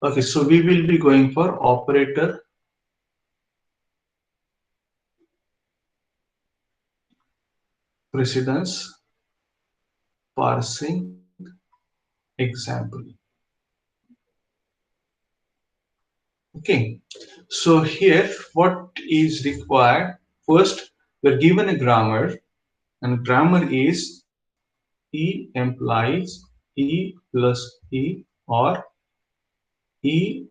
Okay, so we will be going for operator precedence parsing example. Okay, so here what is required? First, we're given a grammar, and grammar is E implies E plus E or E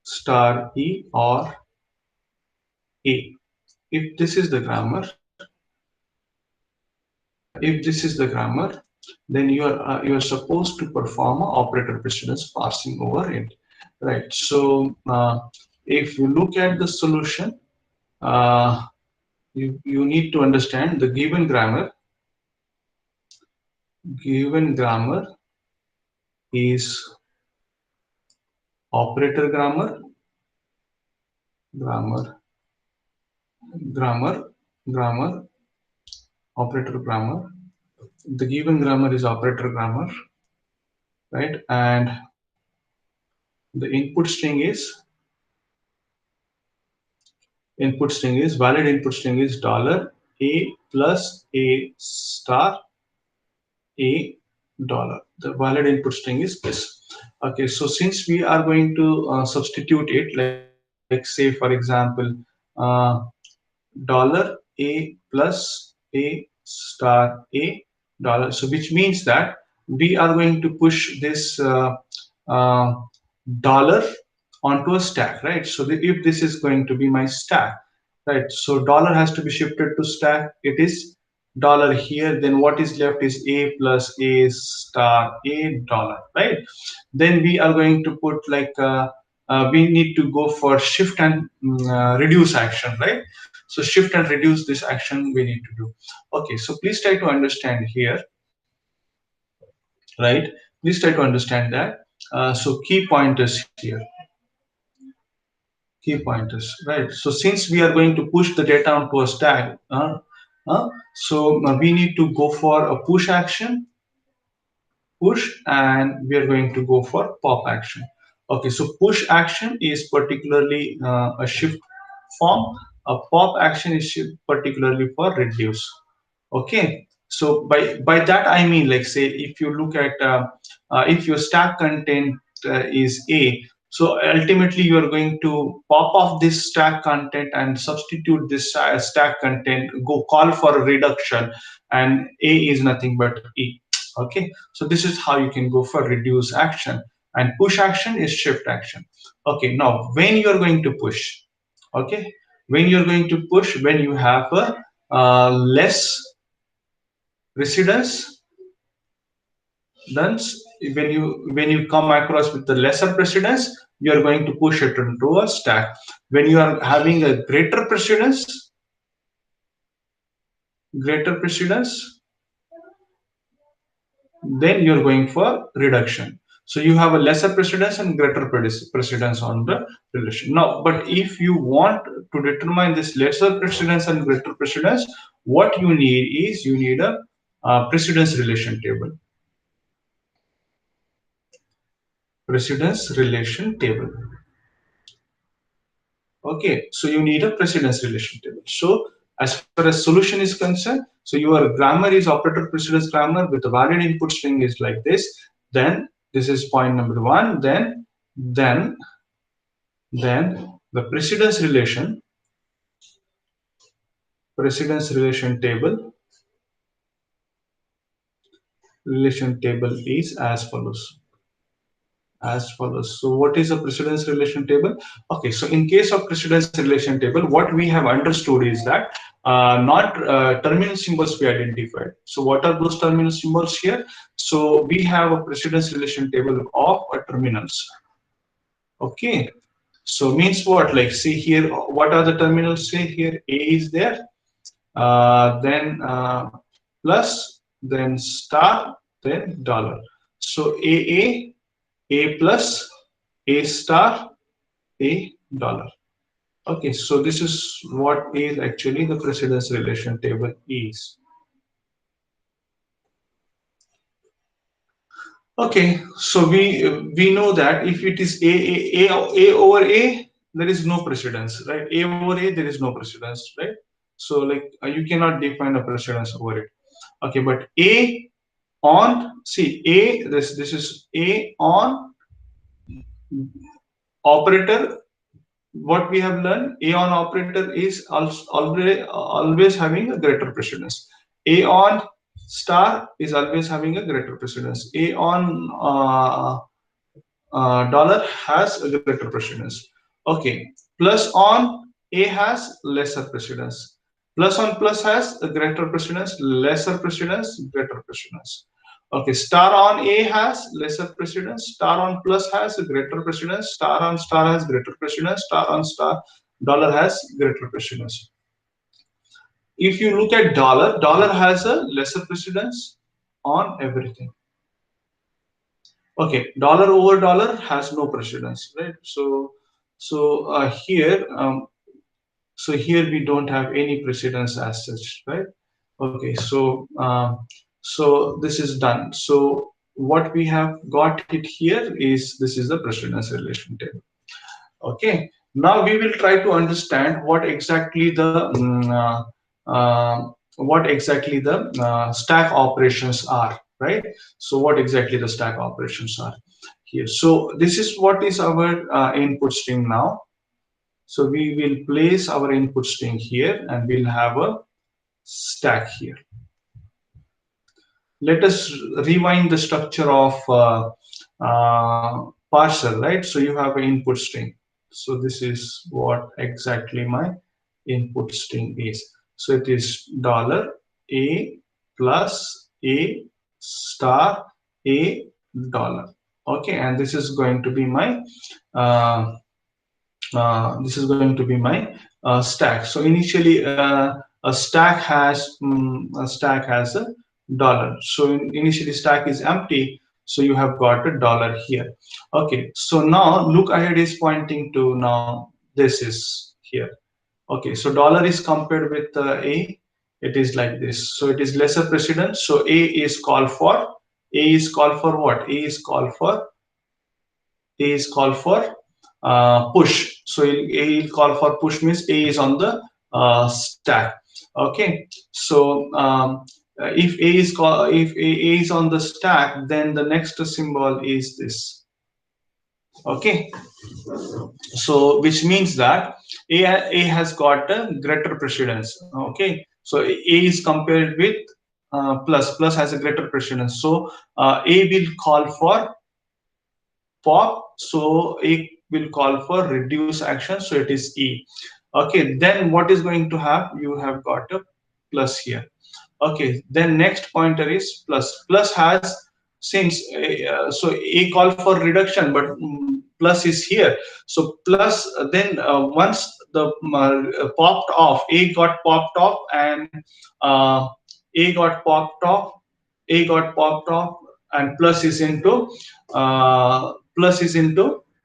star E or A. If this is the grammar, if this is the grammar, then you are supposed to perform a operator precedence parsing over it, right? So if you look at the solution, uh, you need to understand the given grammar. Given grammar is operator grammar, grammar, grammar, grammar, operator grammar. The given grammar is operator grammar, right? And the valid input string is dollar a plus a star a dollar. The valid input string is this. Okay, so since we are going to substitute it, like say for example, uh, dollar a plus a star a dollar. So which means that we are going to push this uh, dollar onto a stack, right? So if this is going to be my stack, right? So dollar has to be shifted to stack. It is dollar here. Then what is left is a plus a star a dollar, right? Then we are going to put like we need to go for shift and reduce action, right? So shift and reduce this action we need to do. Okay, so please try to understand here, right? Please try to understand that. So key pointers here, key pointers, right? So since we are going to push the data onto a stack, so we need to go for a push action, push, and we are going to go for pop action. Okay, so push action is particularly a shift form. A pop action is particularly for reduce. Okay, so by that I mean, like say if you look at if your stack content is A, so ultimately you are going to pop off this stack content and substitute this stack content, go call for a reduction, and A is nothing but E. Okay, so this is how you can go for reduce action, and push action is shift action. Okay, now when you are going to push, okay, when you're going to push, when you have a less precedence, then when you come across with the lesser precedence, you are going to push it into a stack. When you are having a greater precedence, then you're going for reduction. So you have a lesser precedence and greater precedence on the relation. Now, but if you want to determine this lesser precedence and greater precedence, what you need is you need a precedence relation table. Precedence relation table. Okay, so you need a precedence relation table. So as far as solution is concerned, so your grammar is operator precedence grammar with a valid input string is like this. Then this is point number one. Then the precedence relation table is as follows. So what is a precedence relation table? Okay, so in case of precedence relation table, what we have understood is that not terminal symbols we identified. So what are those terminal symbols here? So we have a precedence relation table of terminals. Okay, so means what? Like see here, what are the terminals? Say here A is there, then plus, then star, then dollar. So A plus, A star, A dollar. Okay, so this is what is actually the precedence relation table is. Okay, so we know that if it is a over a, there is no precedence, right? A over a, there is no precedence, right? So like you cannot define a precedence over it. Okay, but a on, see a, this is a on operator. What we have learned, a on operator is also always having a greater precedence. A on star is always having a greater precedence. A on dollar has a greater precedence. Okay, plus on a has lesser precedence. Plus on plus has a greater precedence, lesser precedence, greater precedence. Okay, star on a has lesser precedence, star on plus has a greater precedence, star has greater precedence, star on star dollar has greater precedence. If you look at dollar, dollar has a lesser precedence on everything. Okay, dollar over dollar has no precedence, right? So here we don't have any precedence as such, right? Okay, so this is done. So what we have got it here is this is the precedence relation table. Okay, now we will try to understand what exactly the stack operations are, right? So what exactly the stack operations are here. So this is what is our input string now. So we will place our input string here and we'll have a stack here. Let us rewind the structure of parser, right? So you have an input string. So this is what exactly my input string is. So it is dollar a plus a star a dollar. Okay, and this is going to be my uh, stack. So initially, a stack has a dollar. So initially stack is empty. So you have got a dollar here. Okay. So now look ahead is pointing to now this is here. Okay. So dollar is compared with a. It is like this. So it is lesser precedence. So a is called for. A is called for what? A is called for push. So A will call for push means A is on the stack. Okay. So if A is on the stack, then the next symbol is this. Okay. So which means that A has got a greater precedence. Okay. So A is compared with plus has a greater precedence. So A will call for pop, so it will call for reduce action, so it is E. Okay, then what is going to have, you have got a plus here. Okay, then next pointer is plus has, since so A call for reduction, but plus is here, so plus then once the popped off, A got popped off, and uh, A got popped off, A got popped off, and plus is into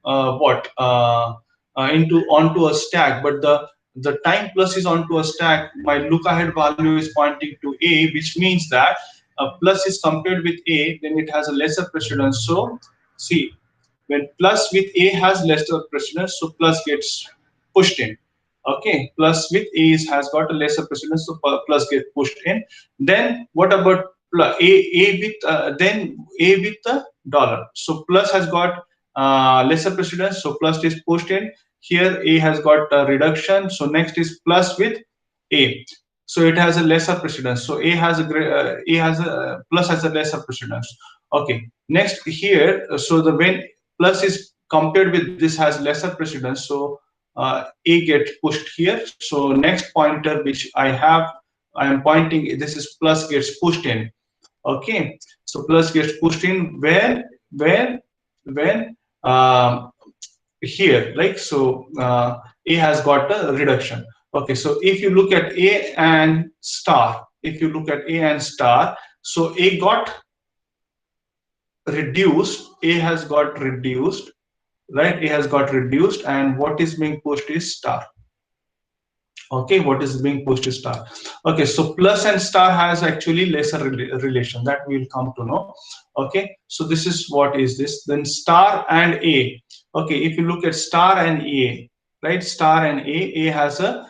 what into onto a stack, but the time plus is onto a stack, my look ahead value is pointing to A, which means that plus is compared with A, then it has a lesser precedence. So see, when plus with A has lesser precedence, so plus gets pushed in. Okay, plus with A has got a lesser precedence, so plus gets pushed in. Then what about A with the dollar? So plus has got lesser precedence, so plus is pushed in. Here A has got a reduction, so next is plus with A. So it has a lesser precedence. So A has a plus has a lesser precedence. Okay. Next here, so the when plus is compared with this has lesser precedence, so A gets pushed here. So next pointer which I am pointing, this is plus gets pushed in. Okay, so plus gets pushed in when here, like so A has got a reduction. Okay, so if you look at A and star, if you look at A and star, so A got reduced, A has got reduced, right? A has got reduced, and what is being pushed is star. Okay, what is being pushed is star. Okay, so plus and star has actually lesser relation, that we will come to know. Okay, so this is what is this, then star and a. Okay, if you look at star and a, right, star and a has a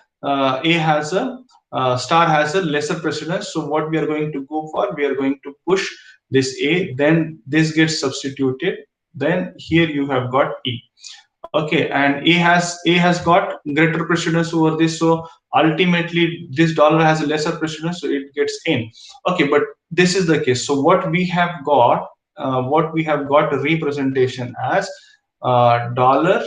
star has a lesser precedence. So what we are going to go for, we are going to push this a, then this gets substituted, then here you have got e. Okay, and a has got greater precedence over this, so ultimately this dollar has a lesser precedence, so it gets in. Okay, but this is the case. So what we have got a representation as dollar,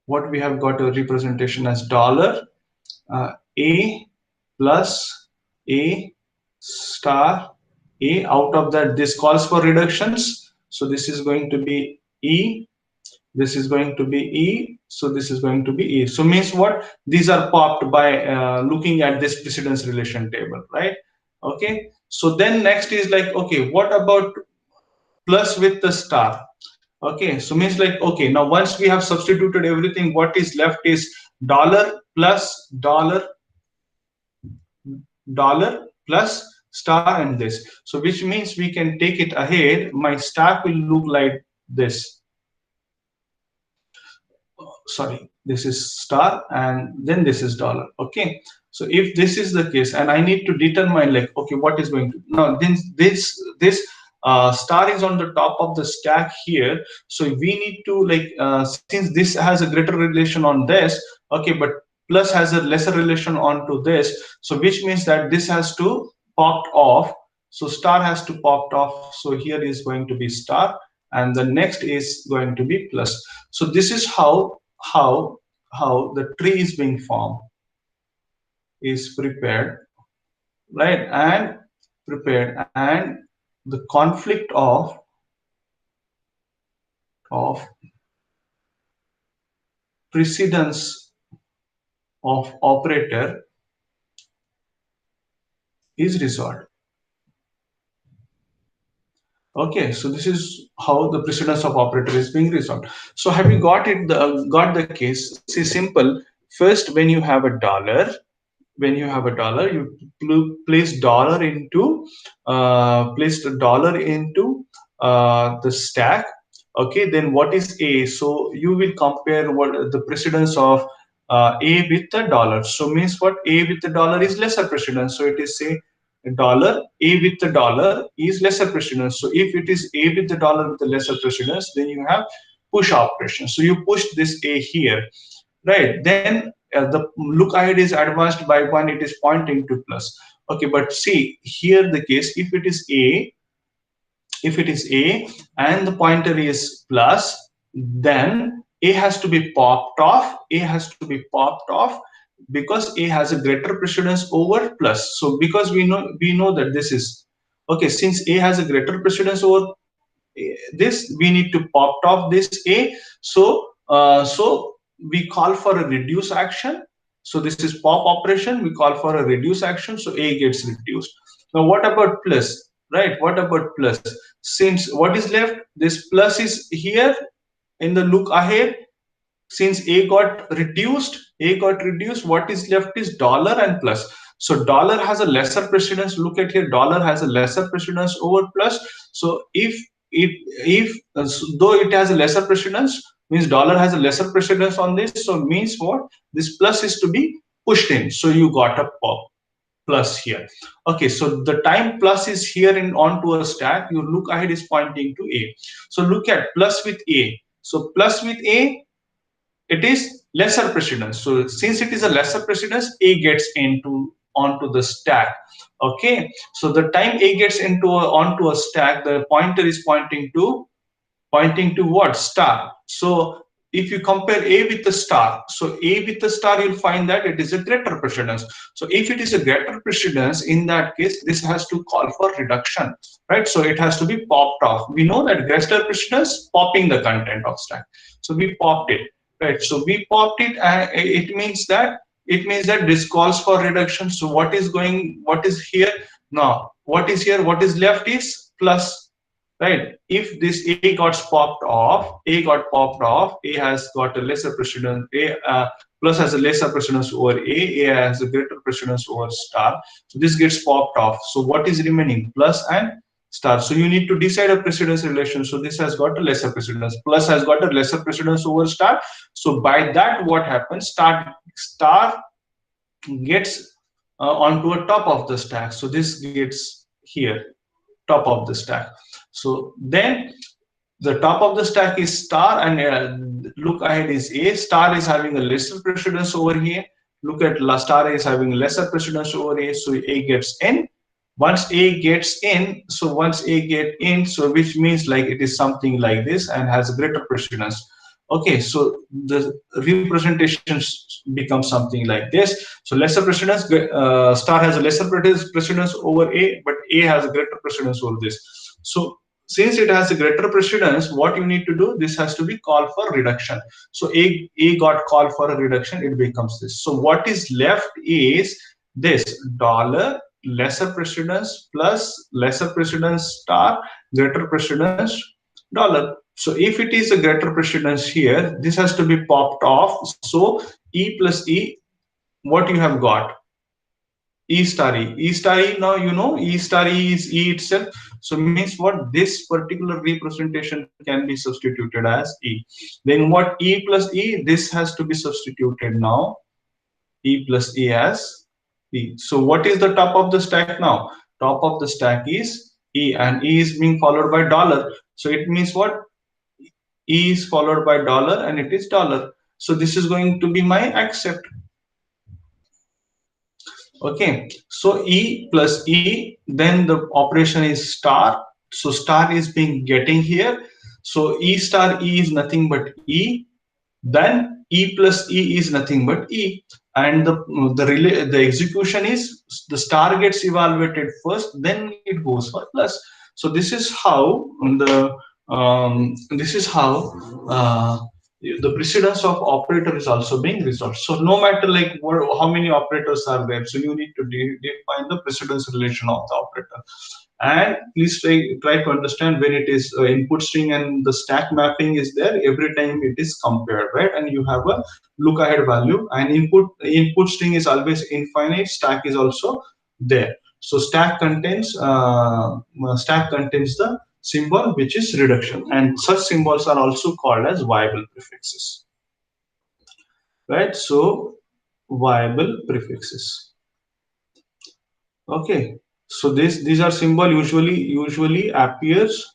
what we have got a representation as dollar a plus a star a. Out of that, this calls for reductions, so this is going to be e, this is going to be e, so this is going to be e. So means what, these are popped by looking at this precedence relation table, right? Okay, so then next is like, okay, what about plus with the star? Okay, so means like, okay, now once we have substituted everything, what is left is dollar plus dollar plus star and this. So which means we can take it ahead, my stack will look like this. Sorry, this is star and then this is dollar. Okay, so if this is the case and I need to determine like, okay, what is going to, now this star is on the top of the stack here, so we need to like since this has a greater relation on this, okay, but plus has a lesser relation onto this, so which means that this has to popped off, so star has to popped off, so here is going to be star and the next is going to be plus. So this is how how the tree is being formed, is prepared, right, and prepared, and the conflict of precedence of operator is resolved. Okay, so this is how the precedence of operator is being resolved. So have you got it, got the case? See, simple. First, when you have a dollar, you place dollar into place the dollar into the stack. Okay, then what is a, so you will compare what the precedence of a with the dollar. So means what, a with the dollar is lesser precedence, so it is say dollar a with the dollar is lesser precedence. So if it is a with the dollar with the lesser precedence, then you have push operation, so you push this a here, right? Then the look ahead is advanced by 1, it is pointing to plus. Okay, but see here the case, if it is a, if it is a and the pointer is plus, then a has to be popped off, a has to be popped off, because a has a greater precedence over plus. So because we know that this is okay, since a has a greater precedence over this, we need to pop off this a. So so we call for a reduce action, so this is pop operation, we call for a reduce action, so a gets reduced. Now what about plus, right? What about plus? Since what is left, this plus is here in the look ahead, since a got reduced, what is left is dollar and plus. So dollar has a lesser precedence, look at here, dollar has a lesser precedence over plus. So if though it has a lesser precedence, means dollar has a lesser precedence on this, so means what, this plus is to be pushed in, so you got a pop plus here. Okay, so the time plus is here in onto a stack, your look ahead is pointing to a. So look at plus with a, so plus with a, it is lesser precedence. So since it is a lesser precedence, a gets into onto the stack. Okay, so the time a gets into onto a stack, the pointer is pointing to what, star. So if you compare a with the star, so a with the star, you'll find that it is a greater precedence. So if it is a greater precedence, in that case this has to call for reduction, right? So it has to be popped off. We know that greater precedence, popping the content of stack, so we popped it, right? So we popped it, and it means that this calls for reduction. So what is here now, what is here, what is left is plus, right? If this A got popped off, A has got a lesser precedence, A plus has a lesser precedence over A has a greater precedence over star. So this gets popped off. So what is remaining? Plus and star. So you need to decide a precedence relation. So this has got a lesser precedence. Plus has got a lesser precedence over star. So by that, what happens? Star gets onto a top of the stack. So this gets here, top of the stack. So then the top of the stack is star, and look ahead is A. Star is having a lesser precedence over here. Look at star is having lesser precedence over A, so A gets in. Once A gets in, so once A get in, so which means like it is something like this and has a greater precedence. Okay, so the representations become something like this. So lesser precedence, star has a lesser precedence over A, but A has a greater precedence over this. So since it has a greater precedence, what you need to do, this has to be called for reduction. So A got called for a reduction, it becomes this. So what is left is this dollar lesser precedence plus lesser precedence star greater precedence dollar. So if it is a greater precedence here, this has to be popped off. So E plus E, what you have got? E star E. E star E, now you know E star E is E itself. So means what, this particular representation can be substituted as E. Then what, E plus E, this has to be substituted now. E plus E as E. So what is the top of the stack now? Top of the stack is E, and E is being followed by dollar. So it means what? E is followed by dollar and it is dollar. So this is going to be my accept. Okay, so E plus E, then the operation is star. So star is being getting here. So E star E is nothing but E. Then E plus E is nothing but E. And the execution is the star gets evaluated first, then it goes for plus. So this is how the precedence of operator is also being resolved. So no matter like how many operators are there, so you need to define the precedence relation of the operator. And please try to understand when it is input string and the stack mapping is there, every time it is compared, right? And you have a look ahead value, and input string is always infinite, stack is also there. So stack contains the symbol which is reduction, and such symbols are also called as viable prefixes, right? So viable prefixes. Okay, so these are symbol usually appears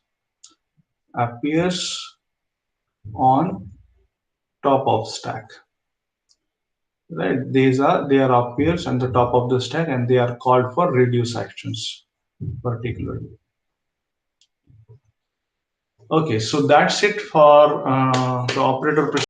on top of stack, right? They are appears on the top of the stack, and they are called for reduce actions particularly. Okay, so that's it for the operator